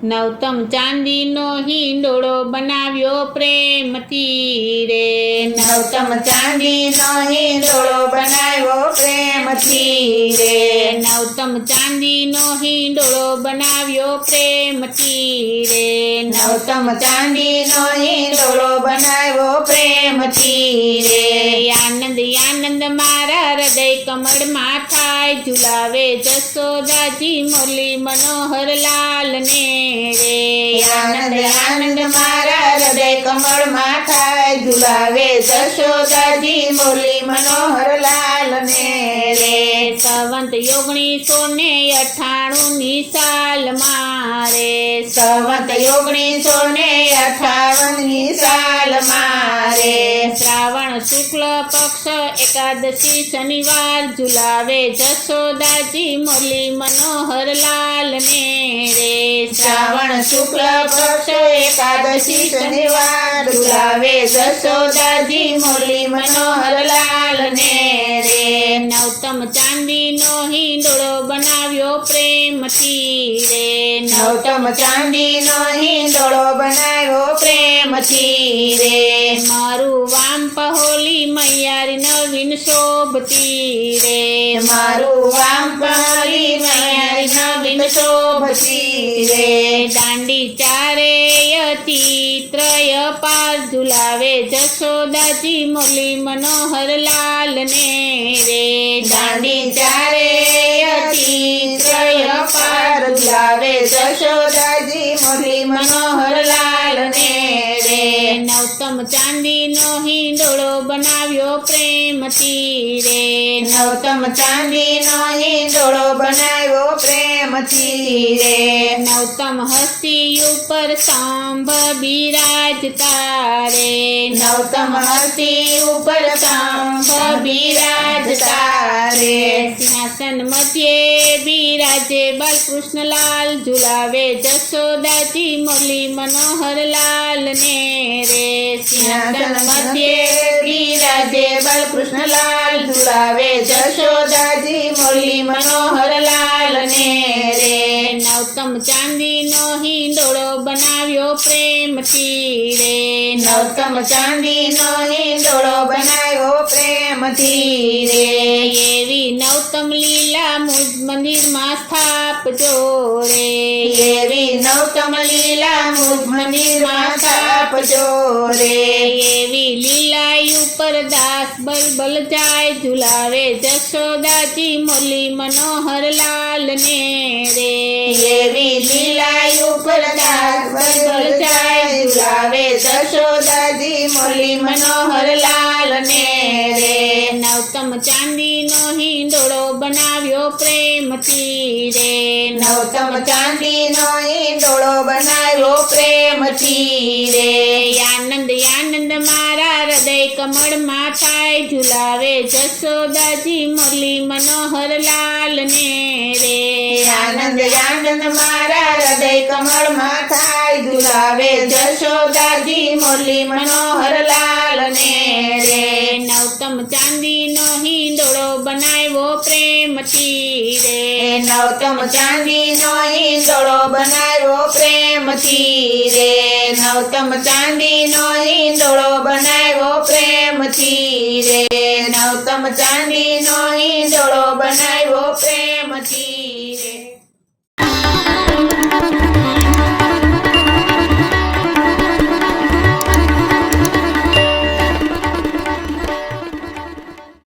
નવતમ ચાંદીનો હિંડોળો બનાવ્યો પ્રેમથી રે, નવતમ ચાંદીનો હિંડોળો બનાવ્યો પ્રેમથી રે, નવતમ ચાંદીનો હિંડોળો બનાવ્યો પ્રેમથી રે, નવતમ ચાંદીનો હિંડોળો બનાવ્યો પ્રેમથી રે, આનંદ આનંદ મારા હૃદય કમળમાં થાય, ઝુલાવે જશોદાજી મોલી મનોહર લાલ ને રે, આનંદ આનંદ મારા હૃદય કમળમાં થાય, ઝુલાવે જશોદાજી મોલી મનોહર લાલ ને રે, સંવંત 1998 ની સાલ મારે, સંવત 1958 ની સાલ મારે, શ્રાવણ શુક્લ પક્ષ એકાદશી શનિવાર, ઝુલાવે જશોદાજી મોલી મનોહર લાલ ને રે, શ્રાવણ શુક્લ પક્ષ એકાદશી શનિવાર, ઝુલાવે જશોદાજી મોલી મનોહર લાલ ને રે, નવતમ ચાંદીનો હિંડોળો બનાવ્યો પ્રેમથી રે, નવતમ ચાંદીનો હિંડોળો બનાવ્યો પ્રેમથી રે, મારું વામ પહોલી મૈયારી નવીન શોભતી રે, મારું વામ પહોલી મૈયારી નવીન શોભતી રે, દાંડી ચારેય ત્રય પાર, ઝુલાવે જશોદાજી મોલી મનોહર લાલ ને રે, દાંડી ચારેય ત્રય પાર, ઝુલાવે જશોદાજી મોલી મનોહર લાલ ને રે, નવતમ ચાંદીનો હિંડોળો બનાવ્યો પ્રેમથી રે, નવતમ ચાંદીનો હિંડોળો બનાવ્યો પ્રેમથી રે, નવતમ હસ્તી ઉપર સાંભ બિરાજતા રે, નવતમ હસ્તી ઉપર સાંભ બિરાજતા રે, સિંહાસન મધ્યે બિરાજે બાલકૃષ્ણલાલ, ઝુલાવે જશોદાજી મોલી મનોહર લાલ ને રે, સિંહાસન મધ્યે બિરાજે બાલકૃષ્ણલાલ, ઝુલાવે જશોદાજી મોલી મનોહર લાલ ને રે, નવતમ ચાંદીનો હિંડોળો બનાવ્યો પ્રેમથી રે, નવતમ ચાંદીનો હિંડોળો બનાવ્યો પ્રેમથી રે, એવી નવતમ લીલા મુજ મંદિરમાં સ્થાપજો રે, એવી નવતમ લીલા મુજ મંદિરમાં સ્થાપજો રે, એવી લીલાઈ ઉપર દાસ બલબલ જાય, ઝુલાવે જશોદાજી મોલી મનોહર લાલ ને રે, એવી લીલાઈ ઉપર દાસ બલબલ જાય, ઝુલાવે જશોદાજી મોલી મનોહર લાલ ને રે, નવતમ ચાંદીનો હિંડોળો બનાવ્યો પ્રેમથી રે, નવતમ ચાંદીનો હિંડોળો બનાવ્યો પ્રેમથી રે, આનંદ આનંદ મારા હૃદય કમળમાં થાય, ઝુલાવે જશોદાજી મોલી મનોહર લાલ ને રે, આનંદ આનંદ મારા હૃદય કમળમાં થાય, ઝુલાવે જશોદાજી મોલી મનોહર લાલ ને રે, નવતમ ચાંદીનો હિંડોળો બનાવ્યો પ્રેમથી રે, નવતમ ચાંદીનો હિંડોળો બનાવ્યો પ્રેમથી રે, નવતમ ચાંદીનો હિંડોળો બનાવ્યો પ્રેમથી રે, નવતમ ચાંદીનો હિંડોળો બનાવ્યો પ્રેમથી રે.